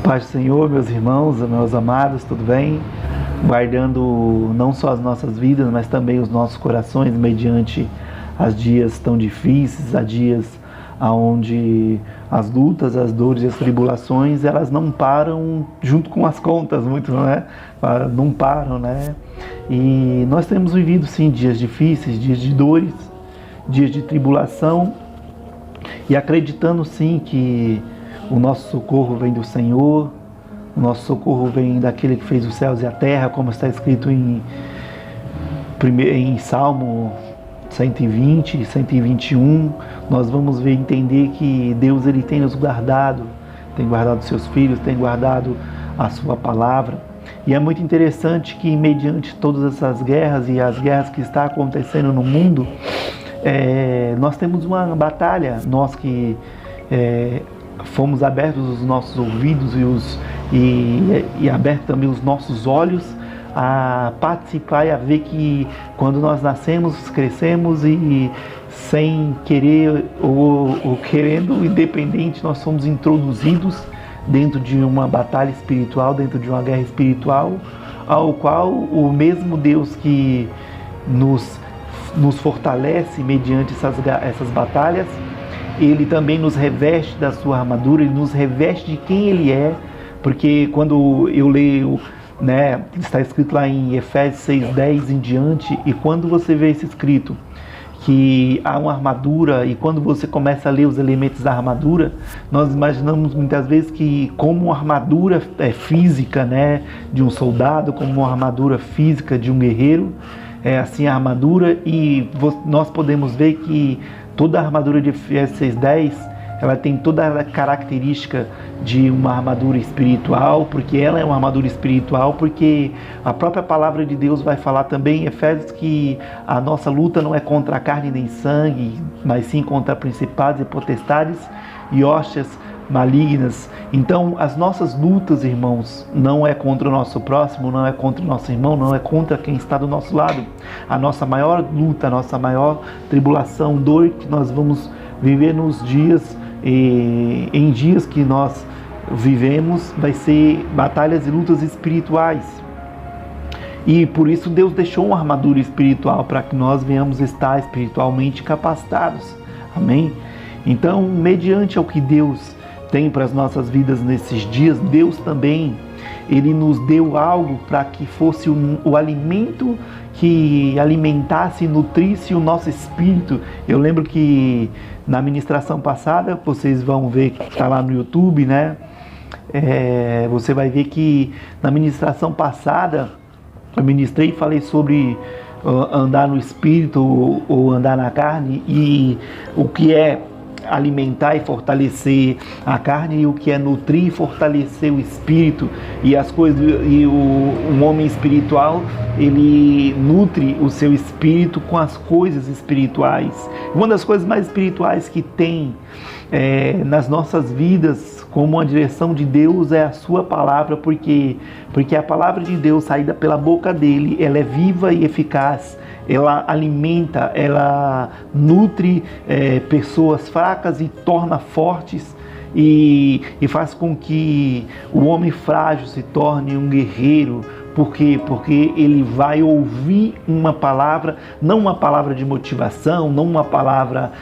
Paz do Senhor, meus irmãos, meus amados, tudo bem? Guardando não só as nossas vidas, mas também os nossos corações mediante as dias tão difíceis, a dias onde as lutas, as dores e as tribulações, elas não param junto com as contas, muito, né? Não param, né? E nós temos vivido, sim, dias difíceis, dias de dores, dias de tribulação, e acreditando, sim, que o nosso socorro vem do Senhor, o nosso socorro vem daquele que fez os céus e a terra, como está escrito em Salmo 120, 121. Nós vamos ver, entender que Deus ele tem nos guardado, tem guardado seus filhos, tem guardado a sua palavra. E é muito interessante que, mediante todas essas guerras e as guerras que estão acontecendo no mundo, nós temos uma batalha, nós que fomos abertos os nossos ouvidos e abertos também os nossos olhos a participar e a ver que quando nós nascemos, crescemos e sem querer ou querendo, independente, nós somos introduzidos dentro de uma batalha espiritual, dentro de uma guerra espiritual, ao qual o mesmo Deus que nos fortalece mediante essas batalhas, Ele também nos reveste da sua armadura, Ele nos reveste de quem Ele é, porque quando eu leio, né, está escrito lá em Efésios 6:10 em diante, e quando você vê esse escrito, que há uma armadura, e quando você começa a ler os elementos da armadura, nós imaginamos muitas vezes que como uma armadura física, né, de um soldado, como uma armadura física de um guerreiro, é assim a armadura, e nós podemos ver que toda a armadura de Efésios 6:10, ela tem toda a característica de uma armadura espiritual, porque ela é uma armadura espiritual, porque a própria palavra de Deus vai falar também em Efésios que a nossa luta não é contra a carne nem sangue, mas sim contra principados e potestades e hostes malignas. Então, as nossas lutas, irmãos, não é contra o nosso próximo, não é contra o nosso irmão, não é contra quem está do nosso lado. A nossa maior luta, a nossa maior tribulação, dor que nós vamos viver nos dias, em dias que nós vivemos, vai ser batalhas e lutas espirituais. E por isso Deus deixou uma armadura espiritual para que nós venhamos estar espiritualmente capacitados. Amém? Então, mediante ao que Deus tem para as nossas vidas nesses dias, Deus também, Ele nos deu algo para que fosse o alimento que alimentasse e nutrisse o nosso espírito. Eu lembro que na ministração passada, vocês vão ver que está lá no YouTube, né? Você vai ver que na ministração passada, eu ministrei e falei sobre andar no espírito ou andar na carne, e o que é alimentar e fortalecer a carne, e o que é nutrir e fortalecer o espírito, e as coisas, e um homem espiritual, ele nutre o seu espírito com as coisas espirituais. Uma das coisas mais espirituais que tem nas nossas vidas, como uma direção de Deus, é a sua palavra, porque a palavra de Deus, saída pela boca dele, ela é viva e eficaz. Ela alimenta, ela nutre pessoas fracas e torna fortes, e faz com que o homem frágil se torne um guerreiro. Por quê? Porque ele vai ouvir uma palavra, não uma palavra de motivação, não uma palavra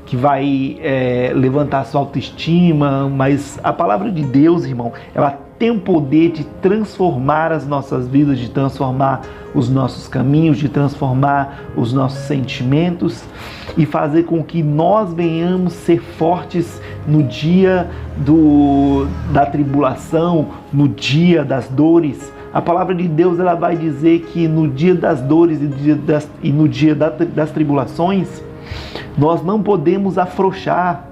que vai levantar sua autoestima, mas a palavra de Deus, irmão, ela tem o poder de transformar as nossas vidas, de transformar os nossos caminhos, de transformar os nossos sentimentos e fazer com que nós venhamos ser fortes no dia da tribulação, no dia das dores. A palavra de Deus, ela vai dizer que no dia das dores e no dia das tribulações, nós não podemos afrouxar,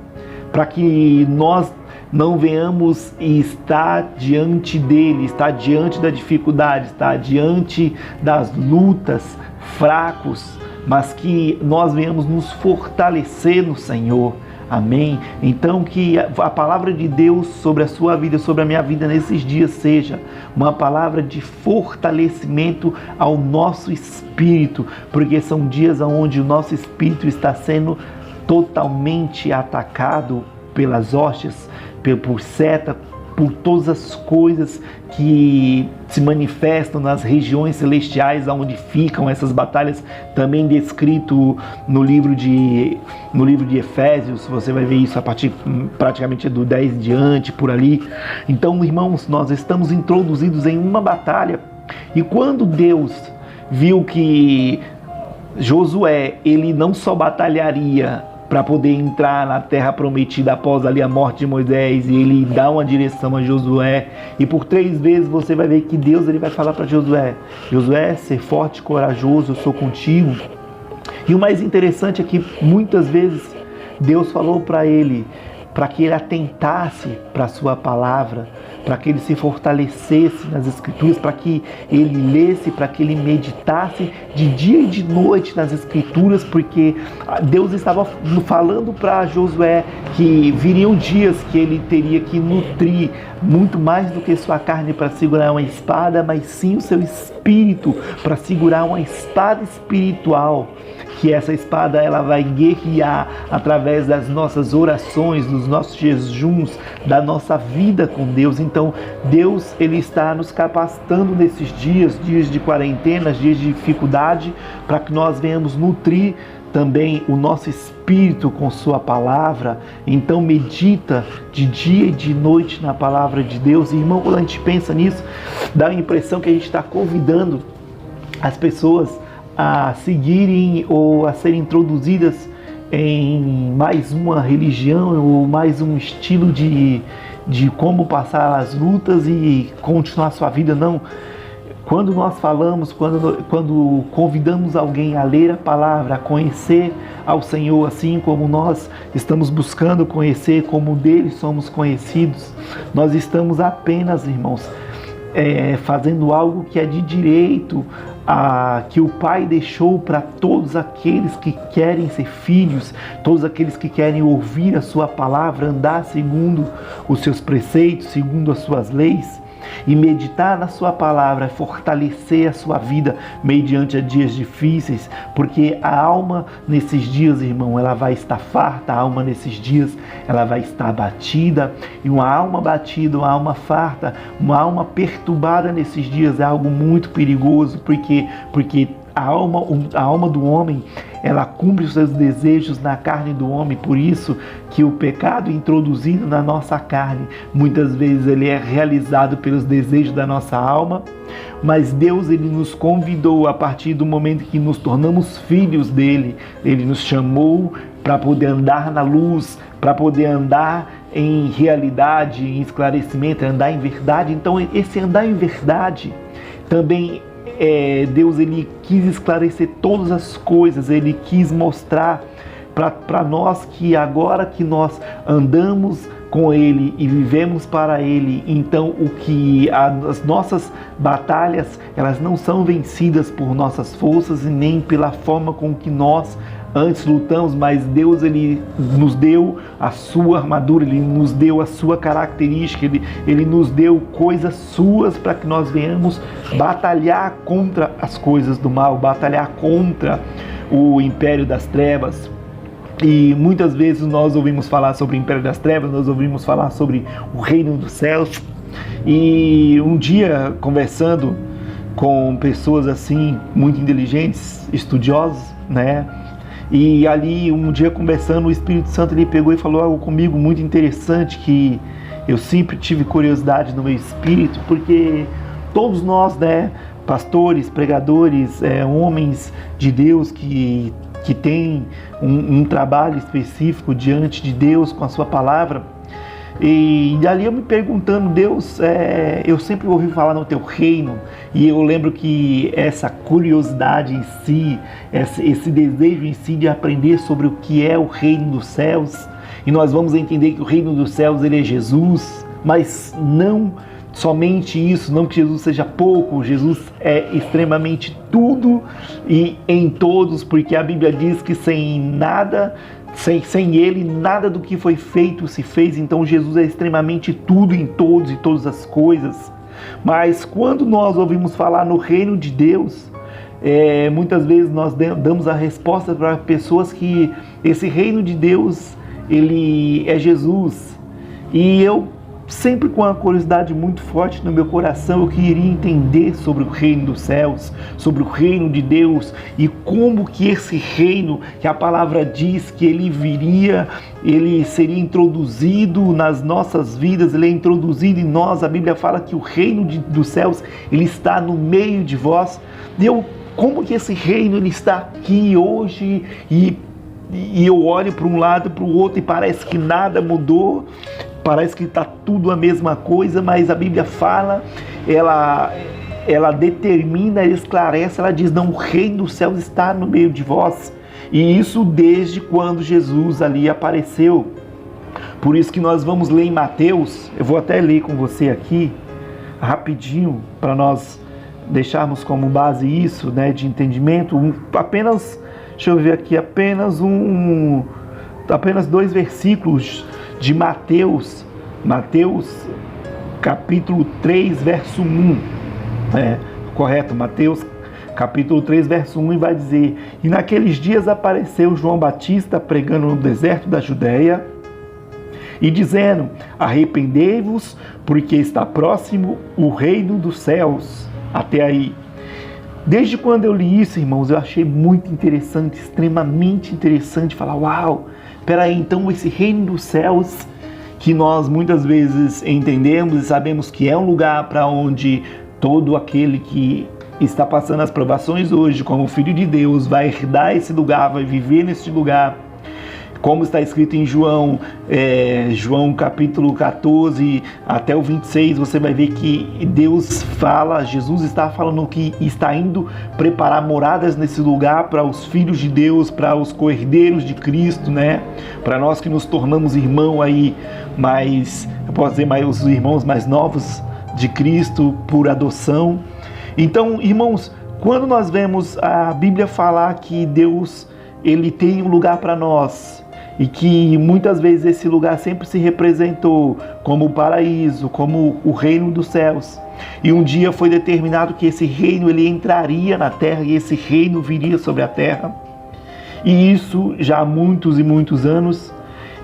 para que nós não venhamos estar diante dele, estar diante da dificuldade, estar diante das lutas, fracos, mas que nós venhamos nos fortalecer no Senhor. Amém? Então que a palavra de Deus sobre a sua vida, sobre a minha vida nesses dias, seja uma palavra de fortalecimento ao nosso espírito, porque são dias onde o nosso espírito está sendo totalmente atacado pelas hostes, por seta, por todas as coisas que se manifestam nas regiões celestiais, onde ficam essas batalhas, também descrito no livro de Efésios. Você vai ver isso a partir praticamente do 10 em diante, por ali. Então, irmãos, nós estamos introduzidos em uma batalha, e quando Deus viu que Josué, ele não só batalharia para poder entrar na terra prometida após ali a morte de Moisés, e ele dá uma direção a Josué, e por 3 vezes você vai ver que Deus ele vai falar para Josué: Josué, ser forte e corajoso, eu sou contigo. E o mais interessante é que muitas vezes Deus falou para ele, para que ele atentasse para a sua palavra, para que ele se fortalecesse nas Escrituras, para que ele lesse, para que ele meditasse de dia e de noite nas Escrituras, porque Deus estava falando para Josué que viriam dias que ele teria que nutrir muito mais do que sua carne para segurar uma espada, mas sim o seu espírito para segurar uma espada espiritual, que essa espada ela vai guerrear através das nossas orações, dos nossos jejuns, da nossa vida com Deus. Então Deus ele está nos capacitando nesses dias de quarentena, dias de dificuldade, para que nós venhamos nutrir também o nosso espírito com sua palavra. Então medita de dia e de noite na palavra de Deus. E, irmão, quando a gente pensa nisso, dá a impressão que a gente está convidando as pessoas a seguirem ou a serem introduzidas em mais uma religião ou mais um estilo de como passar as lutas e continuar sua vida. Não. Quando nós falamos, quando convidamos alguém a ler a palavra, a conhecer ao Senhor, assim como nós estamos buscando conhecer, como dele somos conhecidos, nós estamos apenas, irmãos, fazendo algo que é de direito, que o Pai deixou para todos aqueles que querem ser filhos, todos aqueles que querem ouvir a sua palavra, andar segundo os seus preceitos, segundo as suas leis. E meditar na sua palavra, fortalecer a sua vida mediante dias difíceis, porque a alma nesses dias, irmão, ela vai estar farta, a alma nesses dias ela vai estar abatida, e uma alma abatida, uma alma farta, uma alma perturbada nesses dias é algo muito perigoso, porque a alma do homem, ela cumpre os seus desejos na carne do homem. Por isso que o pecado introduzido na nossa carne, muitas vezes ele é realizado pelos desejos da nossa alma, mas Deus ele nos convidou a partir do momento que nos tornamos filhos dele. Ele nos chamou para poder andar na luz, para poder andar em realidade, em esclarecimento, andar em verdade. Então esse andar em verdade também Deus ele quis esclarecer todas as coisas, ele quis mostrar para nós que agora que nós andamos com ele e vivemos para ele, então as nossas batalhas elas não são vencidas por nossas forças e nem pela forma com que nós antes lutamos, mas Deus ele nos deu a sua armadura, ele nos deu a sua característica, ele nos deu coisas suas para que nós venhamos batalhar contra as coisas do mal, batalhar contra o império das trevas. E muitas vezes nós ouvimos falar sobre o império das trevas, nós ouvimos falar sobre o reino dos céus. E um dia, conversando com pessoas assim muito inteligentes, estudiosos, né? E ali, um dia conversando, o Espírito Santo ele pegou e falou algo comigo muito interessante, que eu sempre tive curiosidade no meu espírito, porque todos nós, né, pastores, pregadores, homens de Deus que têm um trabalho específico diante de Deus com a sua palavra, e ali eu me perguntando, Deus, eu sempre ouvi falar no teu reino, e eu lembro que essa curiosidade em si, esse desejo em si de aprender sobre o que é o reino dos céus, e nós vamos entender que o reino dos céus ele é Jesus, mas não somente isso, não que Jesus seja pouco, Jesus é extremamente tudo e em todos, porque a Bíblia diz que sem ele, nada do que foi feito se fez. Então Jesus é extremamente tudo em todos e todas as coisas. Mas quando nós ouvimos falar no reino de Deus, muitas vezes nós damos a resposta para pessoas que esse reino de Deus, ele é Jesus. E eu sempre com uma curiosidade muito forte no meu coração. Eu queria entender sobre o reino dos céus, sobre o reino de Deus e como que esse reino, que a palavra diz que ele viria, ele seria introduzido nas nossas vidas, ele é introduzido em nós. A Bíblia fala que o reino dos céus, ele está no meio de vós. Como que esse reino ele está aqui hoje e eu olho para um lado, para o outro e parece que nada mudou, parece que está tudo a mesma coisa, mas a Bíblia fala, ela determina, ela esclarece, ela diz, não, o reino dos céus está no meio de vós. E isso desde quando Jesus ali apareceu. Por isso que nós vamos ler em Mateus, eu vou até ler com você aqui, rapidinho, para nós deixarmos como base isso, né, de entendimento, deixa eu ver aqui, apenas 2 versículos de Mateus capítulo 3, verso 1, correto? Mateus capítulo 3, verso 1, e vai dizer, e naqueles dias apareceu João Batista pregando no deserto da Judéia, e dizendo, arrependei-vos, porque está próximo o reino dos céus. Até aí. Desde quando eu li isso, irmãos, eu achei muito interessante, extremamente interessante, falar, uau, peraí, então esse reino dos céus, que nós muitas vezes entendemos e sabemos que é um lugar para onde todo aquele que está passando as provações hoje, como filho de Deus, vai herdar esse lugar, vai viver nesse lugar, como está escrito em João capítulo 14 até o 26, você vai ver que Deus fala, Jesus está falando que está indo preparar moradas nesse lugar para os filhos de Deus, para os co-herdeiros de Cristo, né? Para nós que nos tornamos irmãos aí, eu posso dizer, os irmãos mais novos de Cristo por adoção. Então, irmãos, quando nós vemos a Bíblia falar que Deus, ele tem um lugar para nós, e que muitas vezes esse lugar sempre se representou como o paraíso, como o reino dos céus. E um dia foi determinado que esse reino ele entraria na terra e esse reino viria sobre a terra. E isso já há muitos e muitos anos.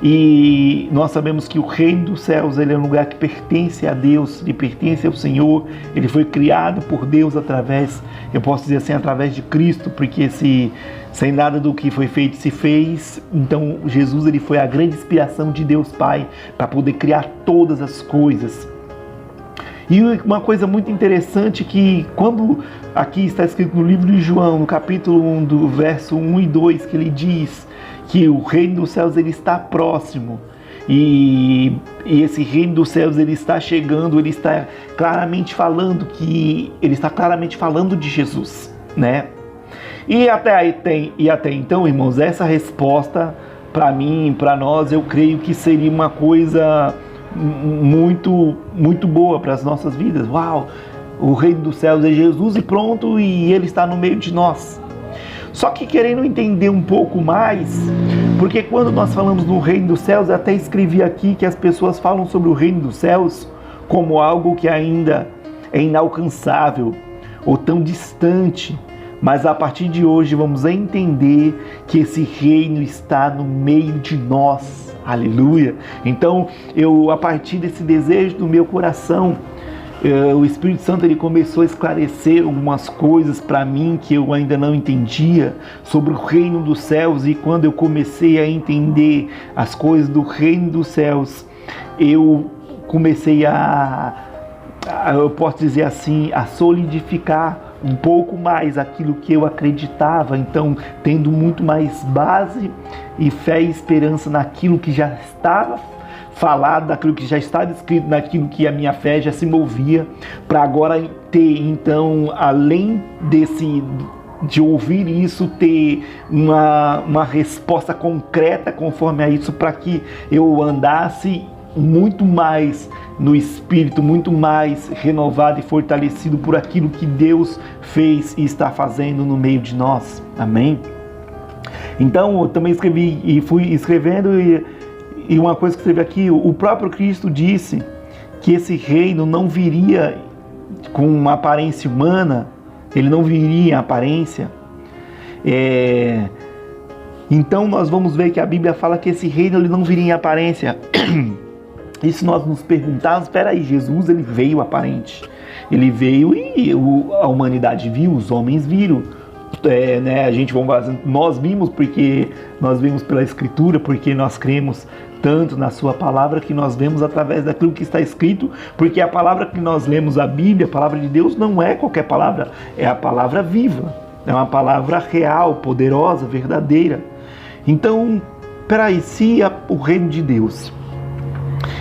E nós sabemos que o reino dos céus ele é um lugar que pertence a Deus, ele pertence ao Senhor, ele foi criado por Deus através de Cristo, porque sem nada do que foi feito se fez. Então Jesus ele foi a grande inspiração de Deus Pai para poder criar todas as coisas. E uma coisa muito interessante que quando aqui está escrito no livro de João, no capítulo 1, do verso 1 e 2, que ele diz que o reino dos céus ele está próximo, e esse reino dos céus ele está chegando, ele está claramente falando de Jesus, né? E até então, irmãos, essa resposta para mim, para nós, eu creio que seria uma coisa muito, muito boa para as nossas vidas. Uau, o reino dos céus é Jesus e pronto, e ele está no meio de nós. Só que querendo entender um pouco mais, porque quando nós falamos no reino dos céus, eu até escrevi aqui que as pessoas falam sobre o reino dos céus como algo que ainda é inalcançável ou tão distante. Mas a partir de hoje vamos entender que esse reino está no meio de nós. Aleluia! Então, a partir desse desejo do meu coração, o Espírito Santo ele começou a esclarecer algumas coisas para mim que eu ainda não entendia sobre o reino dos céus. E quando eu comecei a entender as coisas do reino dos céus, eu comecei eu posso dizer assim, a solidificar um pouco mais aquilo que eu acreditava, então tendo muito mais base e fé e esperança naquilo que já estava falado, daquilo que já estava escrito, naquilo que a minha fé já se movia, para agora ter, então, além de ouvir isso, ter uma resposta concreta conforme a isso, para que eu andasse muito mais no Espírito, muito mais renovado e fortalecido por aquilo que Deus fez e está fazendo no meio de nós. Amém? Então, eu também escrevi e fui escrevendo, e uma coisa que escrevi aqui, o próprio Cristo disse que esse reino não viria com uma aparência humana, ele não viria em aparência. Então nós vamos ver que a Bíblia fala que esse reino ele não viria em aparência. E se nós nos perguntarmos, espera aí, Jesus ele veio aparente. Ele veio e a humanidade viu, os homens viram. Né, a gente nós vimos porque nós vimos pela Escritura, porque nós cremos tanto na sua palavra que nós vemos através daquilo que está escrito, porque a palavra que nós lemos, a Bíblia, a palavra de Deus, não é qualquer palavra, é a palavra viva, é uma palavra real, poderosa, verdadeira. Então, peraí, se o reino de Deus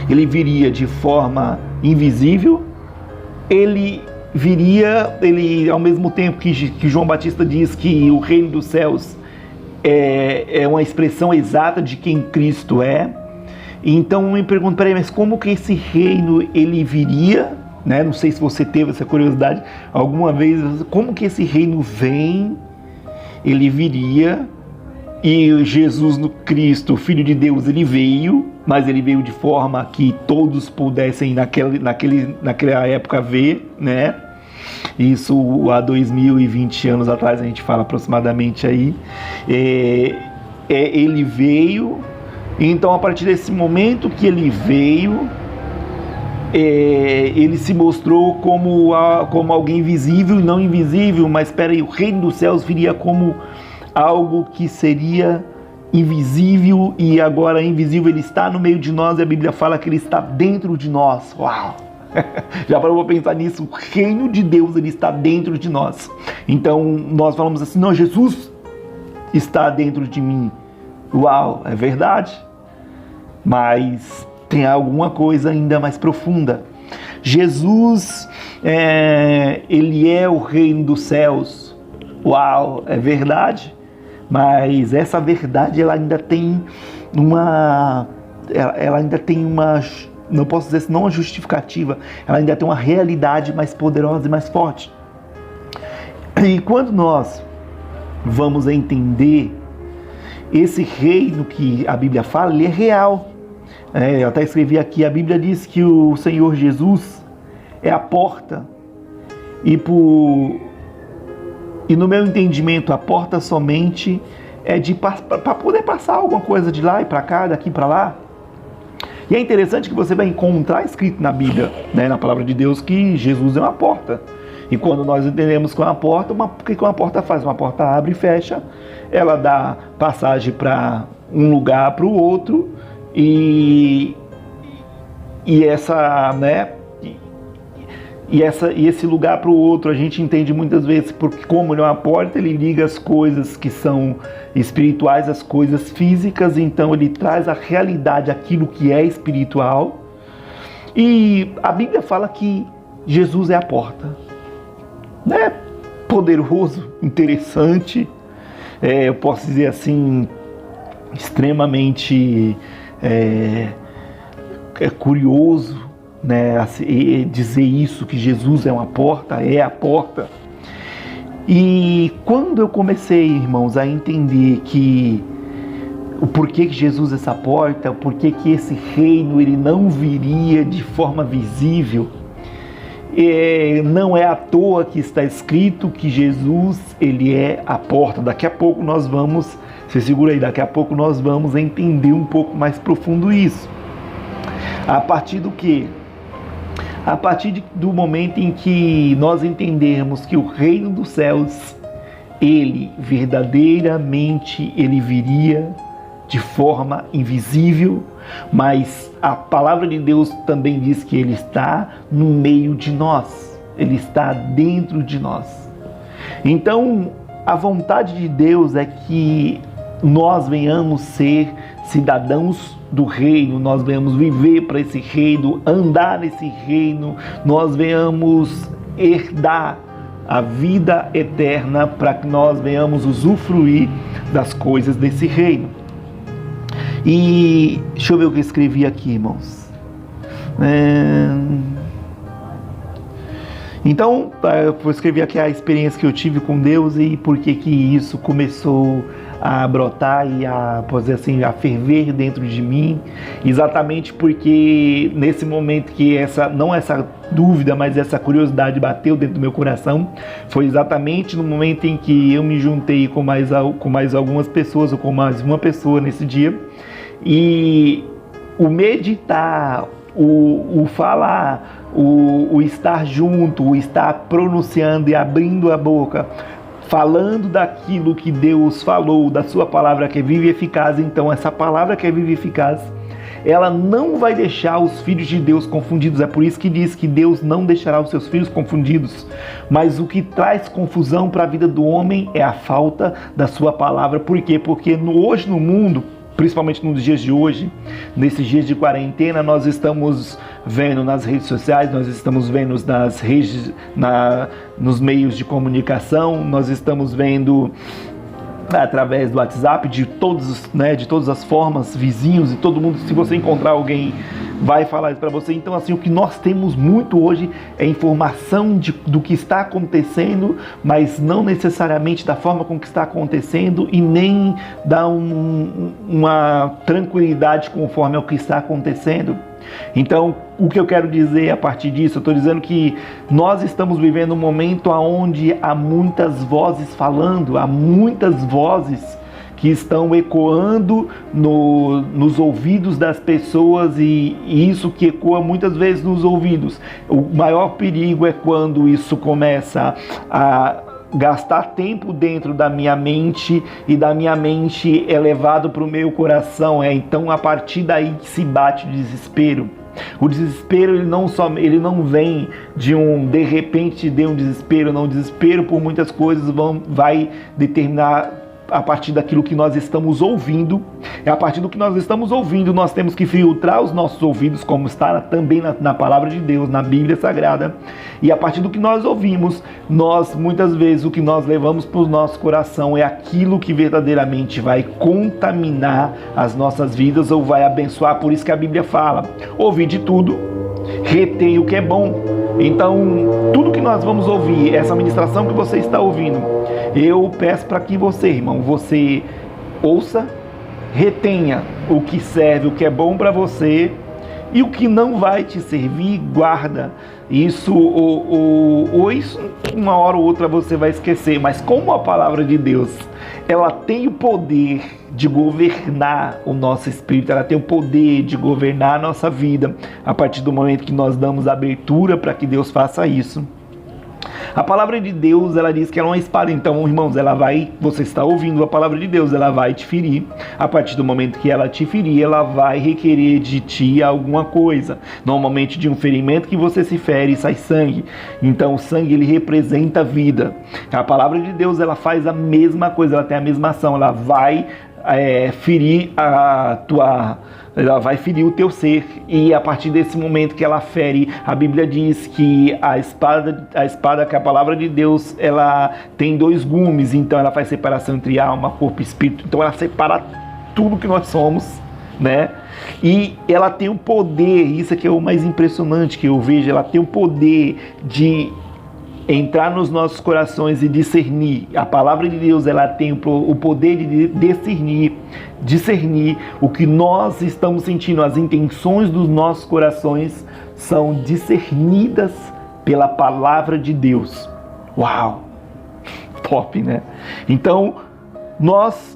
ele viria de forma invisível, ele ao mesmo tempo que João Batista diz que o reino dos céus é uma expressão exata de quem Cristo é. Então eu me pergunto, peraí, mas como que esse reino ele viria, né? Não sei se você teve essa curiosidade alguma vez, como que esse reino vem, ele viria, e Jesus no Cristo, Filho de Deus, ele veio, mas ele veio de forma que todos pudessem naquela época ver, né? Isso há 2020 anos atrás, a gente fala aproximadamente aí. Ele veio, então a partir desse momento que ele veio, ele se mostrou como alguém visível e não invisível, mas espera aí, o reino dos céus viria como algo que seria invisível, e agora invisível ele está no meio de nós, e a Bíblia fala que ele está dentro de nós. Uau! Já parou para pensar nisso? O reino de Deus ele está dentro de nós. Então nós falamos assim, não, Jesus está dentro de mim. Uau, é verdade, mas tem alguma coisa ainda mais profunda. Jesus, ele é o reino dos céus. Uau, é verdade, mas essa verdade ela ainda tem uma, não posso dizer não uma justificativa, ela ainda tem uma realidade mais poderosa e mais forte. E quando nós vamos entender esse reino que a Bíblia fala, ele é real. Eu até escrevi aqui, a Bíblia diz que o Senhor Jesus é a porta, e no meu entendimento a porta somente é para poder passar alguma coisa de lá e para cá, daqui para lá. E é interessante que você vai encontrar escrito na Bíblia, né, na palavra de Deus, que Jesus é uma porta. E quando nós entendemos que é uma porta, o que uma porta faz? Uma porta abre e fecha, ela dá passagem para um lugar, para o outro, e esse lugar para o outro a gente entende muitas vezes porque, como ele é uma porta, ele liga as coisas que são espirituais às coisas físicas, então ele traz a realidade, aquilo que é espiritual. E a Bíblia fala que Jesus é a porta, né? Poderoso, interessante, eu posso dizer assim, extremamente curioso, né, dizer isso, que Jesus é uma porta, é a porta. E quando eu comecei, irmãos, a entender que o porquê que Jesus é essa porta, o porquê que esse reino ele não viria de forma visível, não é à toa que está escrito que Jesus ele é a porta. Daqui a pouco nós vamos, se segura aí, daqui a pouco nós vamos entender um pouco mais profundo isso. A partir do quê? A partir do momento em que nós entendermos que o reino dos céus, ele verdadeiramente ele viria de forma invisível, mas a palavra de Deus também diz que ele está no meio de nós, ele está dentro de nós. Então, a vontade de Deus é que nós venhamos ser cidadãos do reino, nós venhamos viver para esse reino, andar nesse reino, nós venhamos herdar a vida eterna para que nós venhamos usufruir das coisas desse reino. E deixa eu ver o que eu escrevi aqui, irmãos. Então, eu escrevi aqui a experiência que eu tive com Deus e por que isso começou a brotar e a ferver dentro de mim, exatamente porque nesse momento que não essa dúvida, mas essa curiosidade bateu dentro do meu coração, foi exatamente no momento em que eu me juntei com mais algumas pessoas, ou com mais uma pessoa nesse dia, e o meditar, o falar, o estar junto, o estar pronunciando e abrindo a boca, falando daquilo que Deus falou, da sua palavra que é viva e eficaz. Então essa palavra que é viva e eficaz, ela não vai deixar os filhos de Deus confundidos. É por isso que diz que Deus não deixará os seus filhos confundidos. Mas o que traz confusão para a vida do homem é a falta da sua palavra. Por quê? Porque hoje no mundo, principalmente nos dias de hoje, nesses dias de quarentena, nós estamos vendo nas redes sociais, nós estamos vendo nas redes, nos meios de comunicação, nós estamos vendo através do WhatsApp, de todas as formas, vizinhos e todo mundo. Se você encontrar alguém, vai falar isso para você. Então, assim, o que nós temos muito hoje é informação do que está acontecendo, mas não necessariamente da forma com que está acontecendo e nem dá uma tranquilidade conforme ao que está acontecendo. Então, o que eu quero dizer a partir disso, eu estou dizendo que nós estamos vivendo um momento onde há muitas vozes falando, há muitas vozes que estão ecoando nos ouvidos das pessoas, e isso que ecoa muitas vezes nos ouvidos. O maior perigo é quando isso começa a gastar tempo dentro da minha mente, e da minha mente é levado para o meu coração. Então a partir daí que se bate o desespero. O desespero, ele não vem de repente de um desespero, não. O desespero por muitas coisas vai determinar a partir daquilo que nós estamos ouvindo. É a partir do que nós estamos ouvindo, nós temos que filtrar os nossos ouvidos, como está também na palavra de Deus, na Bíblia Sagrada. E a partir do que nós ouvimos, muitas vezes o que nós levamos para o nosso coração é aquilo que verdadeiramente vai contaminar as nossas vidas ou vai abençoar. Por isso que a Bíblia fala: ouvi de tudo, retém o que é bom. Então, tudo que nós vamos ouvir, essa ministração que você está ouvindo, eu peço para que você, irmão, você ouça, retenha o que serve, o que é bom para você, e o que não vai te servir, guarda. Isso, ou isso, uma hora ou outra você vai esquecer. Mas como a palavra de Deus, ela tem o poder de governar o nosso espírito, ela tem o poder de governar a nossa vida, a partir do momento que nós damos abertura para que Deus faça isso. A palavra de Deus, ela diz que ela é uma espada. Então, irmãos, você está ouvindo a palavra de Deus, ela vai te ferir. A partir do momento que ela te ferir, ela vai requerer de ti alguma coisa. Normalmente de um ferimento que você se fere, sai sangue. Então, o sangue, ele representa a vida. A palavra de Deus, ela faz a mesma coisa, ela tem a mesma ação. Ela vai ferir ela vai ferir o teu ser, e a partir desse momento que ela fere, a Bíblia diz que a espada que é a palavra de Deus, ela tem 2 gumes, então ela faz separação entre alma, corpo e espírito. Então ela separa tudo que nós somos, né? E ela tem o poder, isso aqui é o mais impressionante que eu vejo, ela tem o poder de entrar nos nossos corações e discernir. A palavra de Deus, ela tem o poder de discernir o que nós estamos sentindo. As intenções dos nossos corações são discernidas pela palavra de Deus. Uau! Top, né? Então, nós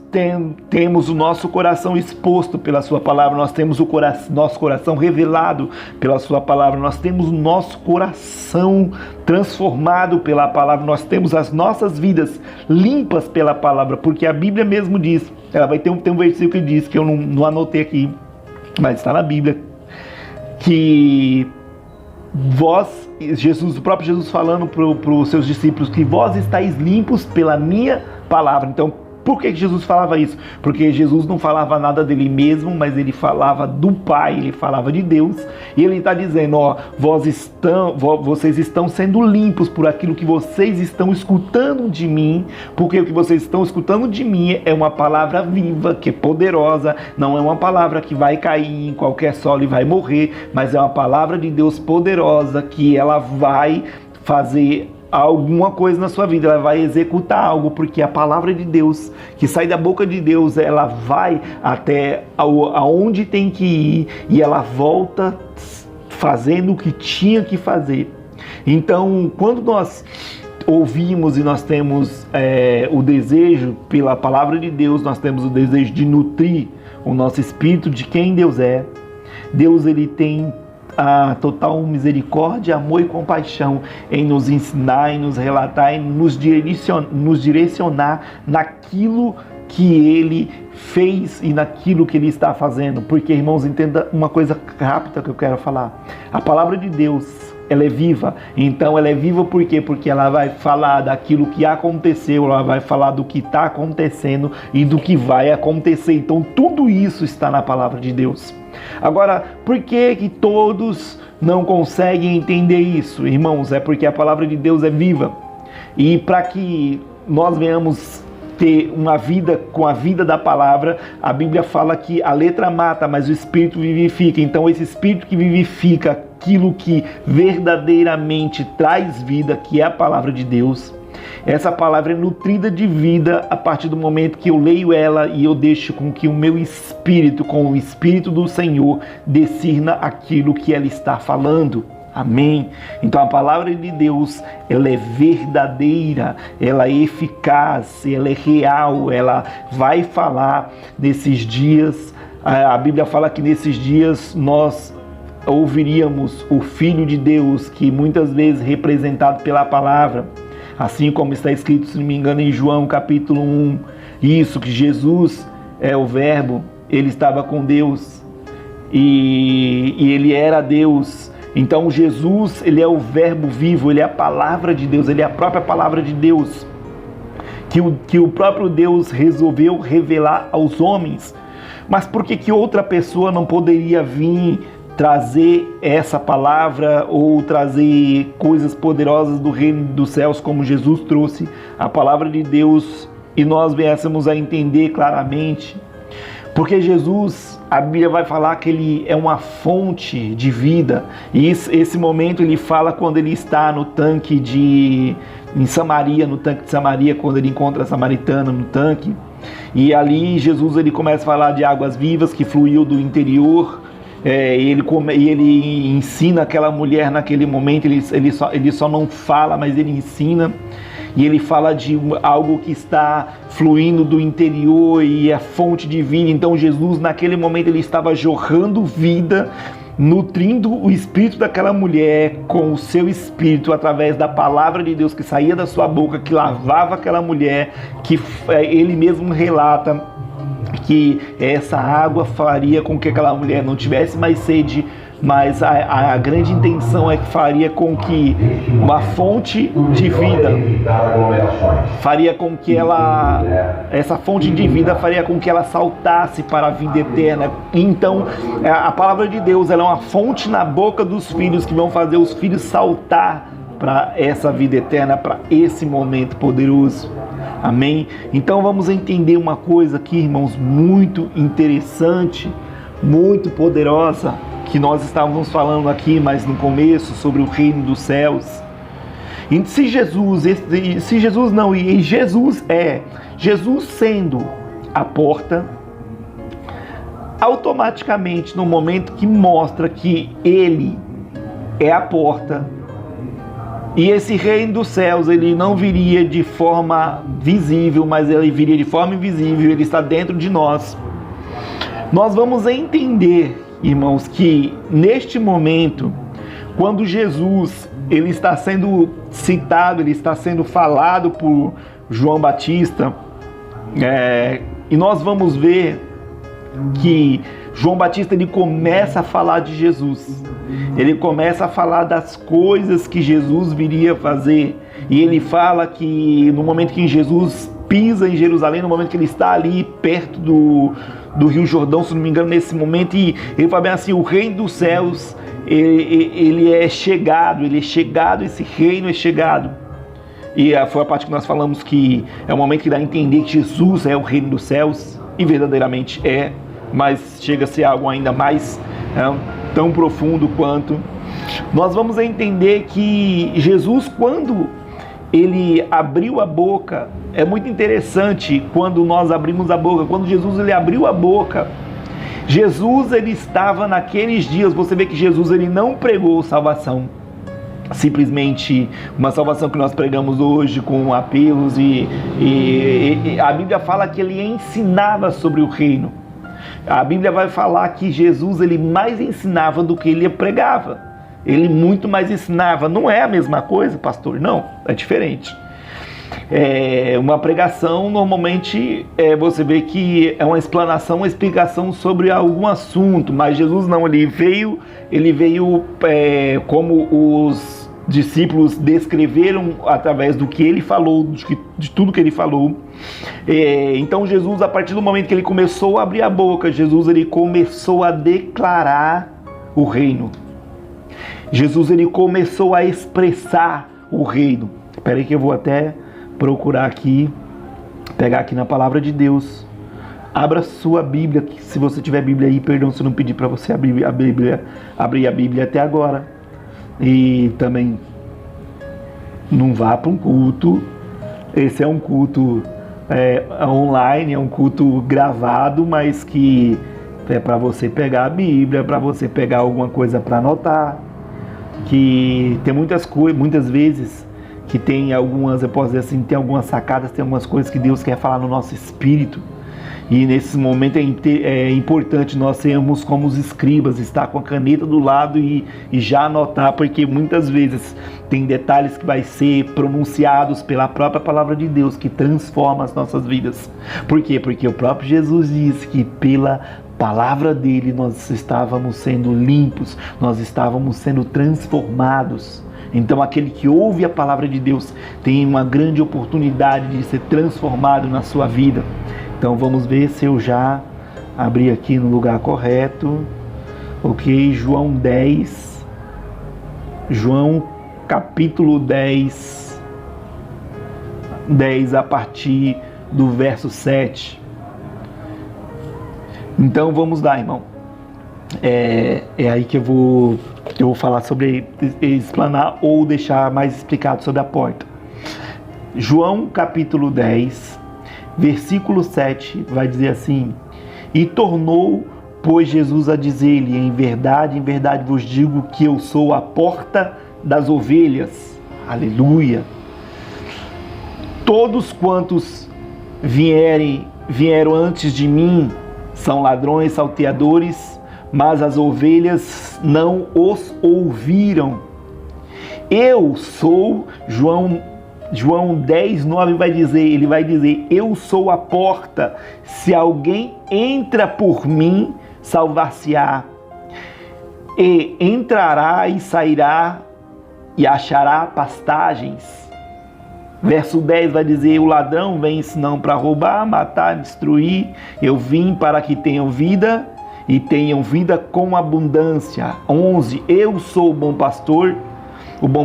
temos o nosso coração exposto pela sua palavra, nós temos nosso coração revelado pela sua palavra, nós temos o nosso coração transformado pela palavra, nós temos as nossas vidas limpas pela palavra, porque a Bíblia mesmo diz, ela vai ter um versículo que diz, que eu não anotei aqui, mas está na Bíblia, que o próprio Jesus falando para os seus discípulos, que vós estáis limpos pela minha palavra. Então, por que Jesus falava isso? Porque Jesus não falava nada dele mesmo, mas ele falava do Pai, ele falava de Deus, e ele está dizendo, vocês estão sendo limpos por aquilo que vocês estão escutando de mim, porque o que vocês estão escutando de mim é uma palavra viva, que é poderosa, não é uma palavra que vai cair em qualquer solo e vai morrer, mas é uma palavra de Deus poderosa, que ela vai fazer alguma coisa na sua vida, ela vai executar algo, porque a palavra de Deus, que sai da boca de Deus, ela vai até aonde tem que ir, e ela volta fazendo o que tinha que fazer. Então, quando nós ouvimos e nós temos o desejo pela palavra de Deus, nós temos o desejo de nutrir o nosso espírito de quem Deus é. Deus, ele tem a total misericórdia, amor e compaixão em nos ensinar, em nos relatar, em nos direcionar naquilo que Ele fez e naquilo que Ele está fazendo. Porque, irmãos, entenda uma coisa rápida que eu quero falar. A palavra de Deus, ela é viva. Então ela é viva por quê? Porque ela vai falar daquilo que aconteceu, ela vai falar do que está acontecendo e do que vai acontecer. Então tudo isso está na palavra de Deus. Agora, por que todos não conseguem entender isso, irmãos? É porque a palavra de Deus é viva. E para que nós venhamos ter uma vida com a vida da palavra, a Bíblia fala que a letra mata, mas o Espírito vivifica. Então esse Espírito que vivifica aquilo que verdadeiramente traz vida, que é a palavra de Deus, essa palavra é nutrida de vida a partir do momento que eu leio ela e eu deixo com que o meu espírito, com o Espírito do Senhor, discirna aquilo que ela está falando. Amém? Então a palavra de Deus, ela é verdadeira, ela é eficaz, ela é real, ela vai falar nesses dias. A Bíblia fala que nesses dias nós ouviríamos o Filho de Deus, que muitas vezes representado pela palavra, assim como está escrito, se não me engano, em João capítulo 1, isso, que Jesus é o Verbo, ele estava com Deus e ele era Deus. Então Jesus, ele é o Verbo vivo, ele é a palavra de Deus, ele é a própria palavra de Deus, que o próprio Deus resolveu revelar aos homens. Mas por que outra pessoa não poderia vir trazer essa palavra ou trazer coisas poderosas do reino dos céus como Jesus trouxe a palavra de Deus e nós viéssemos a entender claramente? Porque Jesus, a Bíblia vai falar que ele é uma fonte de vida. E esse momento ele fala quando ele está no tanque em Samaria, no tanque de Samaria, quando ele encontra a samaritana no tanque. E ali Jesus ele começa a falar de águas vivas que fluiu do interior. Ele ensina aquela mulher naquele momento, ele só não fala, mas ele ensina. E ele fala de algo que está fluindo do interior e é fonte de vida. Então Jesus naquele momento ele estava jorrando vida, nutrindo o espírito daquela mulher com o seu espírito através da palavra de Deus que saía da sua boca, que lavava aquela mulher, que ele mesmo relata que essa água faria com que aquela mulher não tivesse mais sede, mas a grande intenção é que faria com que uma fonte de vida faria com que essa fonte de vida faria com que ela saltasse para a vida eterna. Então a palavra de Deus, ela é uma fonte na boca dos filhos que vão fazer os filhos saltar para essa vida eterna, para esse momento poderoso. Amém? Então vamos entender uma coisa aqui, irmãos, muito interessante, muito poderosa, que nós estávamos falando aqui, mas no começo, sobre o reino dos céus. E Jesus sendo a porta, automaticamente no momento que mostra que Ele é a porta, e esse reino dos céus, ele não viria de forma visível, mas ele viria de forma invisível, ele está dentro de nós. Nós vamos entender, irmãos, que neste momento, quando Jesus ele está sendo citado, ele está sendo falado por João Batista, e nós vamos ver que João Batista ele começa a falar de Jesus, ele começa a falar das coisas que Jesus viria fazer, e ele fala que no momento que Jesus pisa em Jerusalém, no momento que ele está ali perto do Rio Jordão, se não me engano, nesse momento, e ele fala bem assim, o reino dos céus, ele é chegado, esse reino é chegado. E foi a parte que nós falamos que é o momento que dá a entender que Jesus é o reino dos céus, e verdadeiramente é, mas chega a ser algo ainda mais tão profundo quanto. Nós vamos entender que Jesus, quando ele abriu a boca, é muito interessante quando nós abrimos a boca, quando Jesus ele abriu a boca, Jesus ele estava naqueles dias, você vê que Jesus ele não pregou salvação, simplesmente uma salvação que nós pregamos hoje com apelos, e a Bíblia fala que ele ensinava sobre o reino. A Bíblia vai falar que Jesus ele mais ensinava do que ele pregava. Ele muito mais ensinava. Não é a mesma coisa, pastor? Não, é diferente. Uma pregação, normalmente, você vê que é uma explanação, uma explicação sobre algum assunto, mas Jesus não, ele veio como os discípulos descreveram através do que ele falou, de tudo que ele falou. Então Jesus, a partir do momento que ele começou a abrir a boca, Jesus ele começou a declarar o reino. Jesus ele começou a expressar o reino. Espera aí que eu vou até procurar aqui, pegar aqui na palavra de Deus. Abra sua Bíblia, se você tiver Bíblia aí, perdão se eu não pedir para você abrir a Bíblia até agora. E também não vá para um culto. Esse é um culto online, é um culto gravado, mas que é para você pegar a Bíblia, para você pegar alguma coisa para anotar. Que tem muitas vezes que tem algumas, eu posso dizer assim, tem algumas sacadas, tem algumas coisas que Deus quer falar no nosso espírito. E nesse momento é importante nós sermos como os escribas, estar com a caneta do lado e já anotar, porque muitas vezes tem detalhes que vai ser pronunciados pela própria palavra de Deus, que transforma as nossas vidas. Por quê? Porque o próprio Jesus disse que pela palavra dele nós estávamos sendo limpos, nós estávamos sendo transformados. Então aquele que ouve a palavra de Deus tem uma grande oportunidade de ser transformado na sua vida. Então vamos ver se eu já abri aqui no lugar correto. Ok, João 10. João capítulo 10. 10 a partir do verso 7. Então vamos lá, irmão. É aí que eu vou falar sobre, explanar ou deixar mais explicado sobre a porta. João capítulo 10, versículo 7, vai dizer assim: E tornou, pois, Jesus a dizer-lhe, em verdade vos digo que eu sou a porta das ovelhas. Aleluia! Todos quantos vieram antes de mim são ladrões, salteadores, mas as ovelhas não os ouviram. Eu sou, João 10, 9 ele vai dizer, eu sou a porta, se alguém entra por mim, salvar-se-á, e entrará e sairá e achará pastagens. Verso 10 vai dizer, o ladrão vem senão para roubar, matar, destruir, eu vim para que tenham vida e tenham vida com abundância. 11, eu sou o bom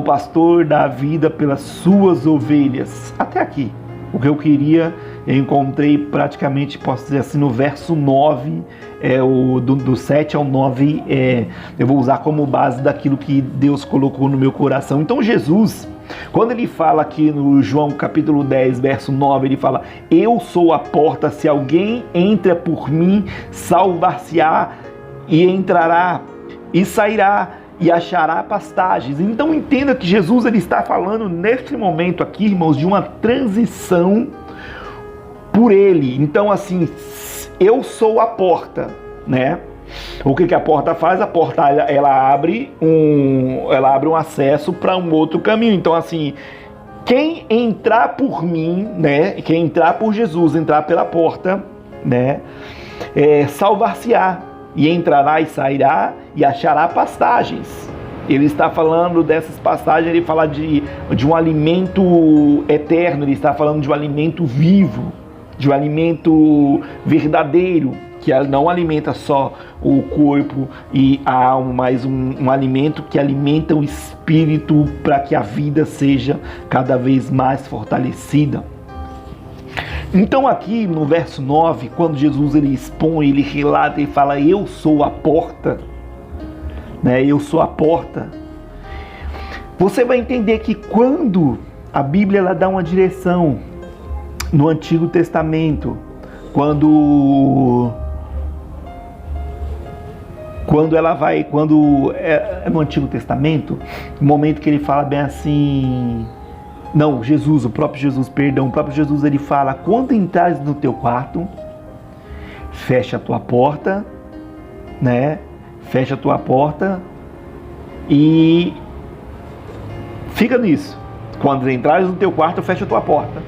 pastor dá a vida pelas suas ovelhas. Até aqui, o que eu queria, eu encontrei praticamente, posso dizer assim, no verso 9, do 7 ao 9, eu vou usar como base daquilo que Deus colocou no meu coração. Então Jesus, quando ele fala aqui no João capítulo 10, verso 9, ele fala, eu sou a porta, se alguém entra por mim, salvar-se-á, e entrará e sairá e achará pastagens. Então entenda que Jesus ele está falando neste momento aqui, irmãos, de uma transição por ele. Então assim, eu sou a porta, né? O que a porta faz? A porta ela abre um acesso para um outro caminho. Então assim, quem entrar por mim, né? Quem entrar por Jesus, entrar pela porta, né? Salvar-se-á, e entrará e sairá e achará pastagens. Ele está falando dessas pastagens, ele fala de um alimento eterno, ele está falando de um alimento vivo, de um alimento verdadeiro, que não alimenta só o corpo e a alma, mas um alimento que alimenta o espírito para que a vida seja cada vez mais fortalecida. Então aqui no verso 9, quando Jesus ele expõe, ele relata e fala, eu sou a porta, né? Eu sou a porta. Você vai entender que quando a Bíblia ela dá uma direção no Antigo Testamento, quando é no Antigo Testamento, no momento que ele fala bem assim, o próprio Jesus ele fala, quando entrares no teu quarto, fecha a tua porta, né? Fecha a tua porta e fica nisso. Quando entrares no teu quarto, fecha a tua porta.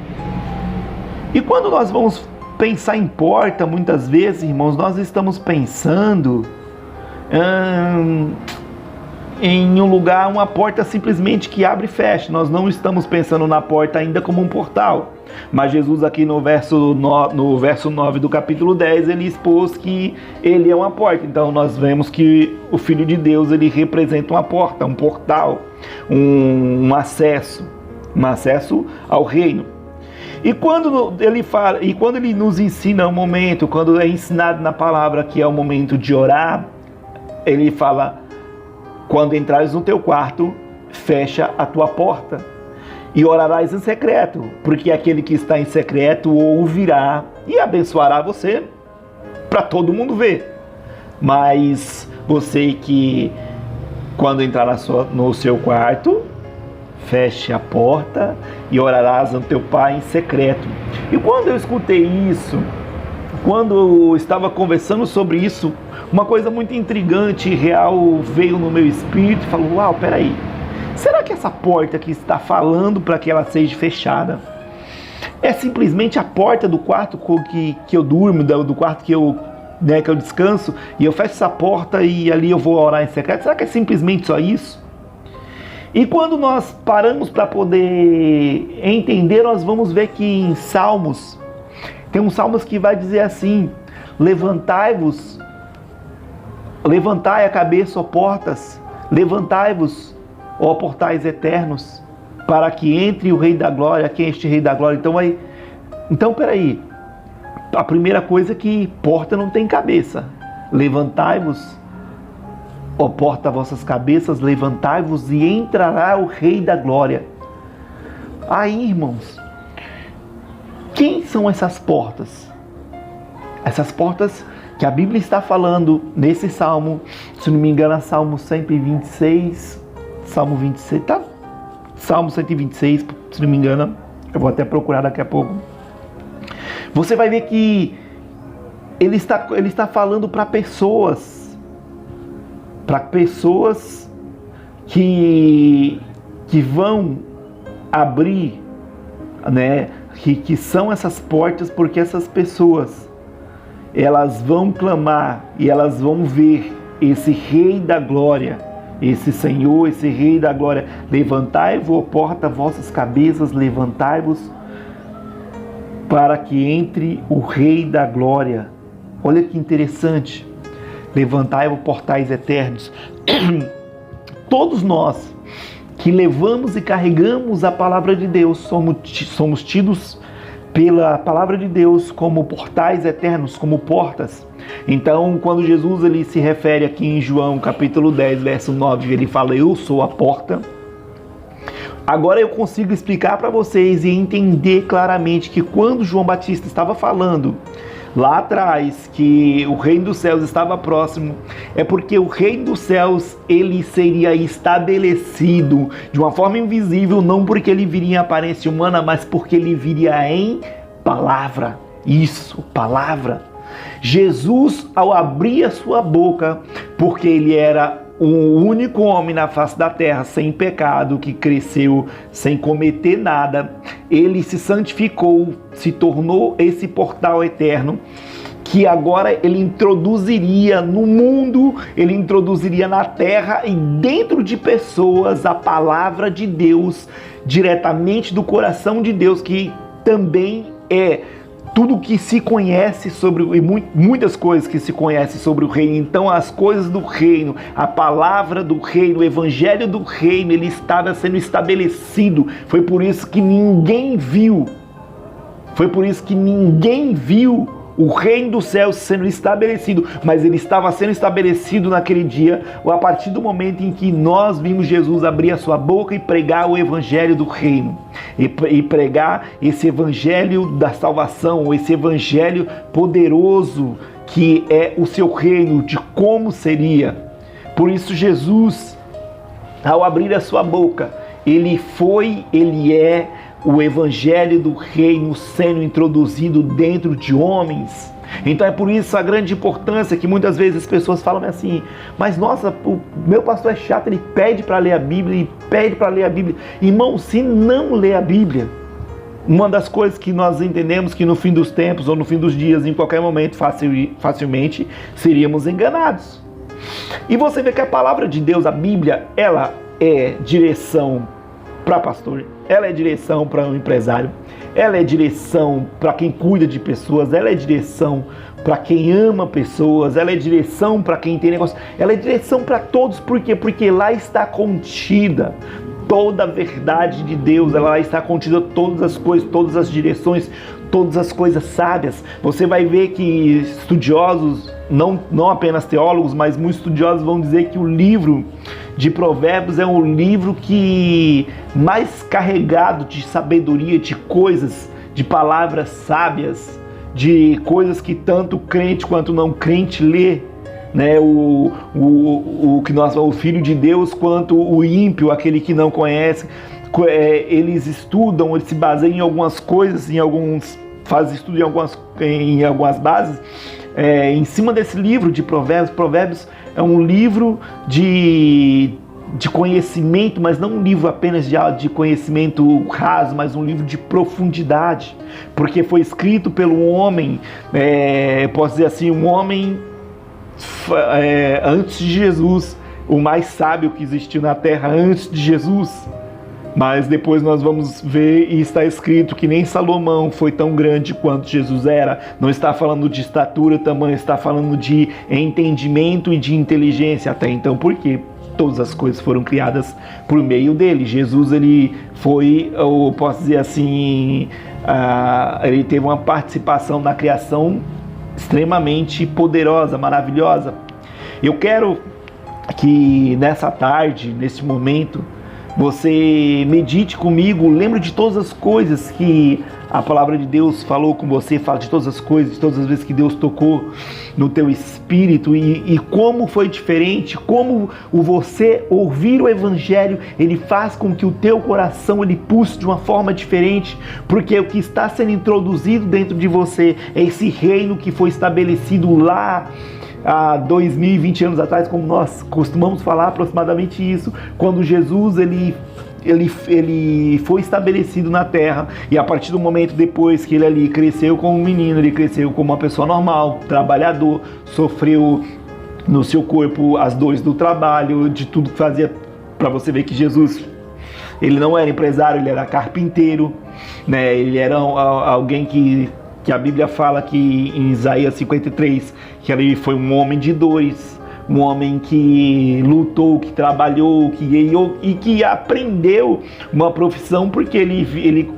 E quando nós vamos pensar em porta, muitas vezes, irmãos, nós estamos pensando em um lugar, uma porta simplesmente que abre e fecha. Nós não estamos pensando na porta ainda como um portal. Mas Jesus aqui no verso 9 do capítulo 10, ele expôs que ele é uma porta. Então nós vemos que o Filho de Deus, ele representa uma porta, um portal, um acesso ao reino. E quando ele fala, e quando ele nos ensina um momento, quando é ensinado na palavra que é o momento de orar, ele fala: quando entrares no teu quarto, fecha a tua porta e orarás em secreto, porque aquele que está em secreto ouvirá e abençoará você para todo mundo ver. Mas você que, quando entrar no seu quarto, feche a porta e orarás ao teu Pai em secreto. E quando eu escutei isso, quando eu estava conversando sobre isso, uma coisa muito intrigante e real veio no meu espírito e falou: uau, peraí, será que essa porta que está falando para que ela seja fechada é simplesmente a porta do quarto que eu durmo, do quarto que eu descanso, e eu fecho essa porta e ali eu vou orar em secreto? Será que é simplesmente só isso? E quando nós paramos para poder entender, nós vamos ver que em Salmos, tem um Salmos que vai dizer assim: levantai-vos, levantai a cabeça, ó portas, levantai-vos, ó portais eternos, para que entre o Rei da Glória. Quem é este Rei da Glória? Então peraí, a primeira coisa é que porta não tem cabeça. Levantai-vos, ó porta, vossas cabeças, levantai-vos e entrará o Rei da Glória. Aí, irmãos, quem são essas portas? Essas portas que a Bíblia está falando nesse salmo, se não me engano, é Salmo 126, Salmo 26, tá? Salmo 126, se não me engano, eu vou até procurar daqui a pouco. Você vai ver que ele está falando para pessoas que vão abrir, né? Que são essas portas, porque essas pessoas, elas vão clamar e elas vão ver esse Rei da Glória, esse Senhor, esse Rei da Glória. Levantai-vos, ó porta, vossas cabeças, levantai-vos para que entre o Rei da Glória. Olha que interessante. Levantai-vos, portais eternos. Todos nós que levamos e carregamos a palavra de Deus, somos tidos pela palavra de Deus como portais eternos, como portas. Então, quando Jesus ele se refere aqui em João capítulo 10, verso 9, ele fala: eu sou a porta. Agora eu consigo explicar para vocês e entender claramente que quando João Batista estava falando lá atrás que o reino dos céus estava próximo, é porque o reino dos céus ele seria estabelecido de uma forma invisível, não porque ele viria em aparência humana, mas porque ele viria em palavra. Isso, palavra. Jesus, ao abrir a sua boca, porque ele era o único homem na face da terra sem pecado, que cresceu sem cometer nada, ele se santificou, se tornou esse portal eterno, que agora ele introduziria no mundo, ele introduziria na terra e dentro de pessoas a palavra de Deus, diretamente do coração de Deus, que também é tudo que se conhece sobre, e muitas coisas que se conhece sobre o reino. Então as coisas do reino, a palavra do reino, o evangelho do reino, ele estava sendo estabelecido. Foi por isso que ninguém viu o reino dos céus sendo estabelecido, mas ele estava sendo estabelecido naquele dia, ou a partir do momento em que nós vimos Jesus abrir a sua boca e pregar o evangelho do reino, e pregar esse evangelho da salvação, esse evangelho poderoso que é o seu reino, de como seria. Por isso Jesus, ao abrir a sua boca, ele é o evangelho do reino sendo introduzido dentro de homens. Então é por isso a grande importância que muitas vezes as pessoas falam assim: mas nossa, o meu pastor é chato, ele pede para ler a Bíblia, ele pede para ler a Bíblia. Irmão, se não ler a Bíblia, uma das coisas que nós entendemos que no fim dos tempos ou no fim dos dias, em qualquer momento, facilmente seríamos enganados. E você vê que a palavra de Deus, a Bíblia, ela é direção para pastor, ela é direção para um empresário, ela é direção para quem cuida de pessoas, ela é direção para quem ama pessoas, ela é direção para quem tem negócio, ela é direção para todos. Por quê? Porque lá está contida toda a verdade de Deus, lá está contida todas as coisas, todas as direções, todas as coisas sábias. Você vai ver que estudiosos, não apenas teólogos, mas muitos estudiosos vão dizer que o livro de Provérbios é um livro que mais carregado de sabedoria, de coisas, de palavras sábias, de coisas que tanto o crente quanto o não crente lê, né? O filho de Deus quanto o ímpio, aquele que não conhece, eles estudam, eles se baseiam em algumas coisas, fazem estudo em algumas bases, em cima desse livro de Provérbios. Provérbios é um livro de conhecimento, mas não um livro apenas de conhecimento raso, mas um livro de profundidade, porque foi escrito pelo homem, posso dizer assim, um homem antes de Jesus, o mais sábio que existiu na terra antes de Jesus. Mas depois nós vamos ver, e está escrito que nem Salomão foi tão grande quanto Jesus era. Não está falando de estatura, tamanho, está falando de entendimento e de inteligência até então. Por quê? Todas as coisas foram criadas por meio dele. Jesus, ele foi, eu posso dizer assim, ele teve uma participação na criação extremamente poderosa, maravilhosa. Eu quero que nessa tarde, nesse momento, você medite comigo, lembre de todas as coisas que a palavra de Deus falou com você, fala de todas as coisas, de todas as vezes que Deus tocou no teu espírito e como foi diferente, como você ouvir o evangelho, ele faz com que o teu coração ele pulse de uma forma diferente, porque o que está sendo introduzido dentro de você é esse reino que foi estabelecido lá há 2020 anos atrás, como nós costumamos falar, aproximadamente isso, quando Jesus ele foi estabelecido na terra, e a partir do momento depois que ele ali cresceu como um menino, ele cresceu como uma pessoa normal, trabalhador, sofreu no seu corpo as dores do trabalho, de tudo que fazia, para você ver que Jesus, ele não era empresário, ele era carpinteiro, né? Ele era alguém que a Bíblia fala que em Isaías 53, que ele foi um homem de dores, um homem que lutou, que trabalhou, e que aprendeu uma profissão, porque ele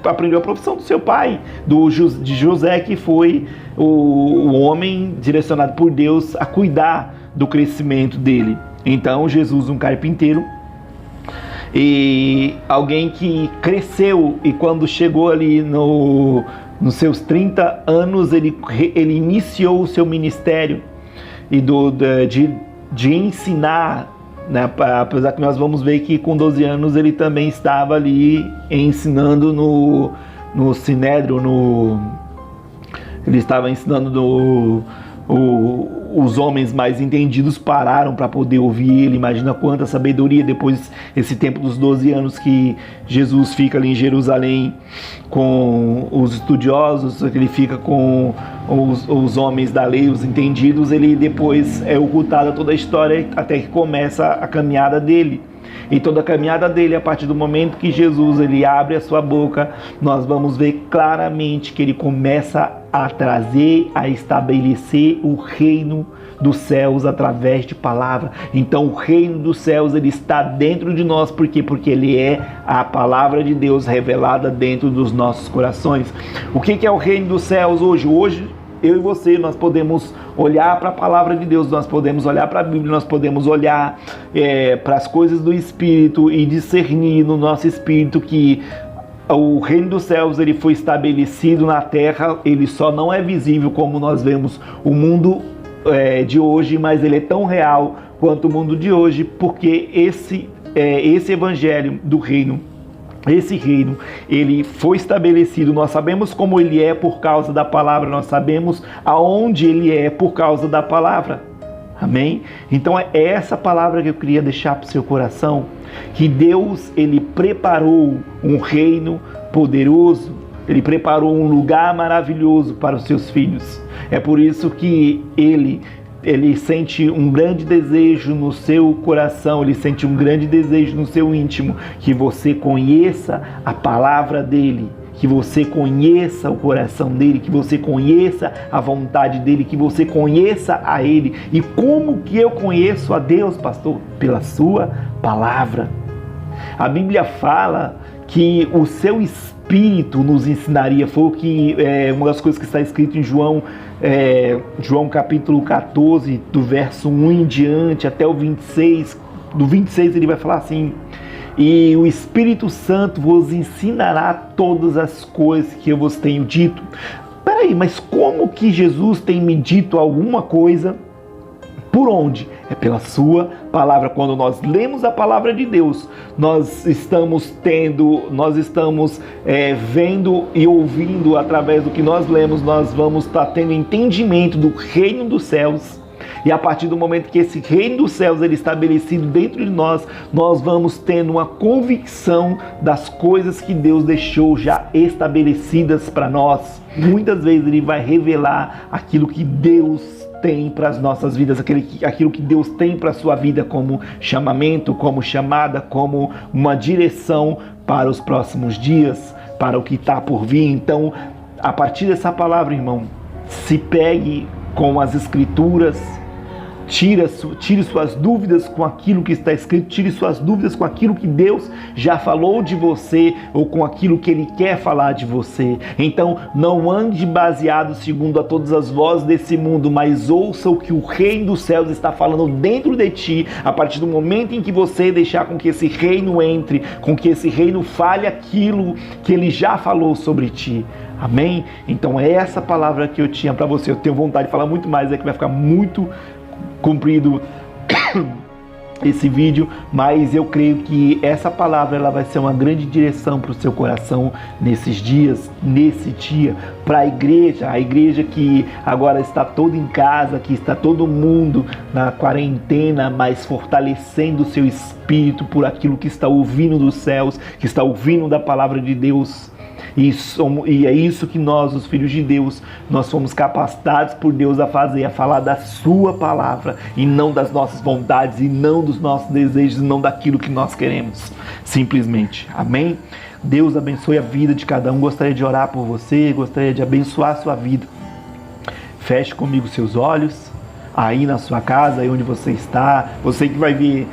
aprendeu a profissão do seu pai, de José, que foi o homem direcionado por Deus a cuidar do crescimento dele. Então Jesus, um carpinteiro, e alguém que cresceu, e quando chegou ali nos seus 30 anos, ele iniciou o seu ministério e de ensinar, né? Apesar que nós vamos ver que com 12 anos ele também estava ali ensinando no Sinédrio, ele estava ensinando os homens mais entendidos pararam para poder ouvir ele. Imagina quanta sabedoria depois esse tempo dos 12 anos que Jesus fica ali em Jerusalém com os estudiosos, ele fica com os homens da lei, os entendidos. Ele depois é ocultada toda a história até que começa a caminhada dele. E toda a caminhada dele, a partir do momento que Jesus ele abre a sua boca, nós vamos ver claramente que ele começa a trazer, a estabelecer o reino dos céus através de palavra. Então o reino dos céus ele está dentro de nós. Por quê? Porque ele é a palavra de Deus revelada dentro dos nossos corações. O que é o reino dos céus hoje? Hoje eu e você, nós podemos olhar para a palavra de Deus, nós podemos olhar para a Bíblia, nós podemos olhar para as coisas do Espírito e discernir no nosso espírito que o reino dos céus ele foi estabelecido na terra. Ele só não é visível como nós vemos o mundo de hoje, mas ele é tão real quanto o mundo de hoje, porque esse evangelho do reino Esse reino, ele foi estabelecido, nós sabemos como ele é por causa da palavra, nós sabemos aonde ele é por causa da palavra. Amém? Então é essa palavra que eu queria deixar para o seu coração, que Deus, ele preparou um reino poderoso, ele preparou um lugar maravilhoso para os seus filhos. É por isso que ele sente um grande desejo no seu coração, ele sente um grande desejo no seu íntimo, que você conheça a palavra dele, que você conheça o coração dele, que você conheça a vontade dele, que você conheça a ele. E como que eu conheço a Deus, pastor? Pela sua palavra. A Bíblia fala que o seu Espírito nos ensinaria, foi o que uma das coisas que está escrito em João capítulo 14, do verso 1 em diante até o 26, do 26 ele vai falar assim: e o Espírito Santo vos ensinará todas as coisas que eu vos tenho dito. Peraí, mas como que Jesus tem me dito alguma coisa? Por onde? É pela sua palavra. Quando nós lemos a palavra de Deus, nós estamos vendo e ouvindo através do que nós lemos, nós vamos estar tendo entendimento do reino dos céus. E a partir do momento que esse reino dos céus ele é estabelecido dentro de nós, nós vamos tendo uma convicção das coisas que Deus deixou já estabelecidas para nós. Muitas vezes ele vai revelar aquilo que Deus tem para as nossas vidas, aquilo que Deus tem para a sua vida como chamamento, como chamada, como uma direção para os próximos dias, para o que está por vir. Então, a partir dessa palavra, irmão, se pegue com as Escrituras, tire suas dúvidas com aquilo que está escrito, tire suas dúvidas com aquilo que Deus já falou de você ou com aquilo que Ele quer falar de você. Então não ande baseado segundo a todas as vozes desse mundo, mas ouça o que o reino dos céus está falando dentro de ti. A partir do momento em que você deixar com que esse reino entre, com que esse reino fale aquilo que Ele já falou sobre ti. Amém? Então é essa palavra que eu tinha para você. Eu tenho vontade de falar muito mais, é que vai ficar muito comprido esse vídeo, mas eu creio que essa palavra ela vai ser uma grande direção para o seu coração nesses dias, nesse dia, para a igreja que agora está toda em casa, que está todo mundo na quarentena, mas fortalecendo o seu espírito por aquilo que está ouvindo dos céus, que está ouvindo da palavra de Deus. E é isso que nós, os filhos de Deus, nós fomos capacitados por Deus a fazer, a falar da sua palavra, e não das nossas vontades, e não dos nossos desejos, e não daquilo que nós queremos, simplesmente. Amém? Deus abençoe a vida de cada um. Gostaria de orar por você, gostaria de abençoar a sua vida. Feche comigo seus olhos, aí na sua casa, aí onde você está, você que vai ver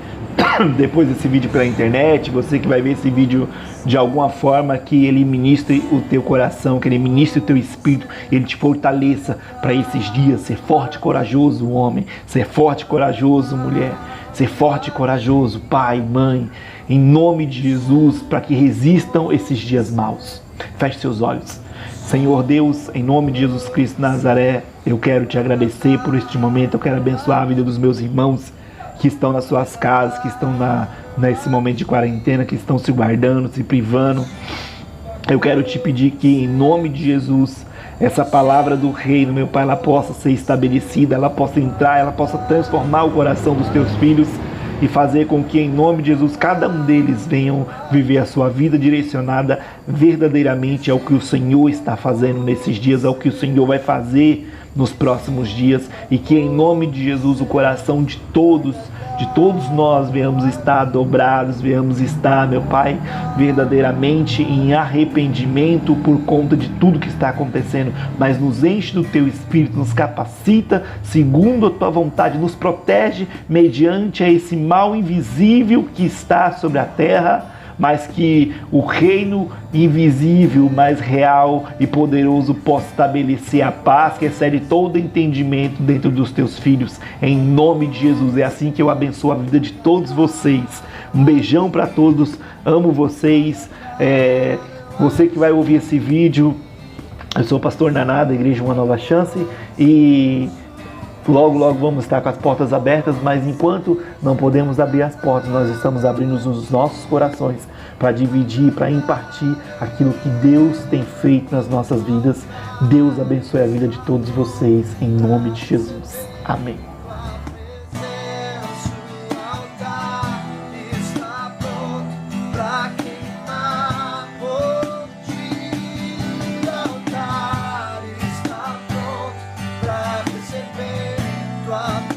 depois desse vídeo pela internet, você que vai ver esse vídeo de alguma forma, que ele ministre o teu coração, que ele ministre o teu espírito, ele te fortaleça para esses dias. Ser forte e corajoso, homem, ser forte e corajoso, mulher, ser forte e corajoso, pai, mãe, em nome de Jesus, para que resistam esses dias maus. Feche seus olhos. Senhor Deus, em nome de Jesus Cristo de Nazaré, eu quero te agradecer por este momento, eu quero abençoar a vida dos meus irmãos que estão nas suas casas, que estão nesse momento de quarentena, que estão se guardando, se privando. Eu quero te pedir que, em nome de Jesus, essa palavra do reino, meu Pai, ela possa ser estabelecida, ela possa entrar, ela possa transformar o coração dos teus filhos e fazer com que, em nome de Jesus, cada um deles venham viver a sua vida direcionada verdadeiramente ao que o Senhor está fazendo nesses dias, ao que o Senhor vai fazer nos próximos dias, e que em nome de Jesus o coração de todos nós venhamos estar dobrados, venhamos estar, meu Pai, verdadeiramente em arrependimento por conta de tudo que está acontecendo, mas nos enche do Teu Espírito, nos capacita segundo a Tua vontade, nos protege mediante a esse mal invisível que está sobre a terra, mas que o reino invisível, mais real e poderoso, possa estabelecer a paz que excede todo entendimento dentro dos teus filhos, em nome de Jesus. É assim que eu abençoo a vida de todos vocês. Um beijão para todos, amo vocês. Você que vai ouvir esse vídeo, eu sou o pastor Naná da Igreja Uma Nova Chance, e Logo, logo vamos estar com as portas abertas, mas enquanto não podemos abrir as portas, nós estamos abrindo os nossos corações para dividir, para impartir aquilo que Deus tem feito nas nossas vidas. Deus abençoe a vida de todos vocês, em nome de Jesus. Amém. Tua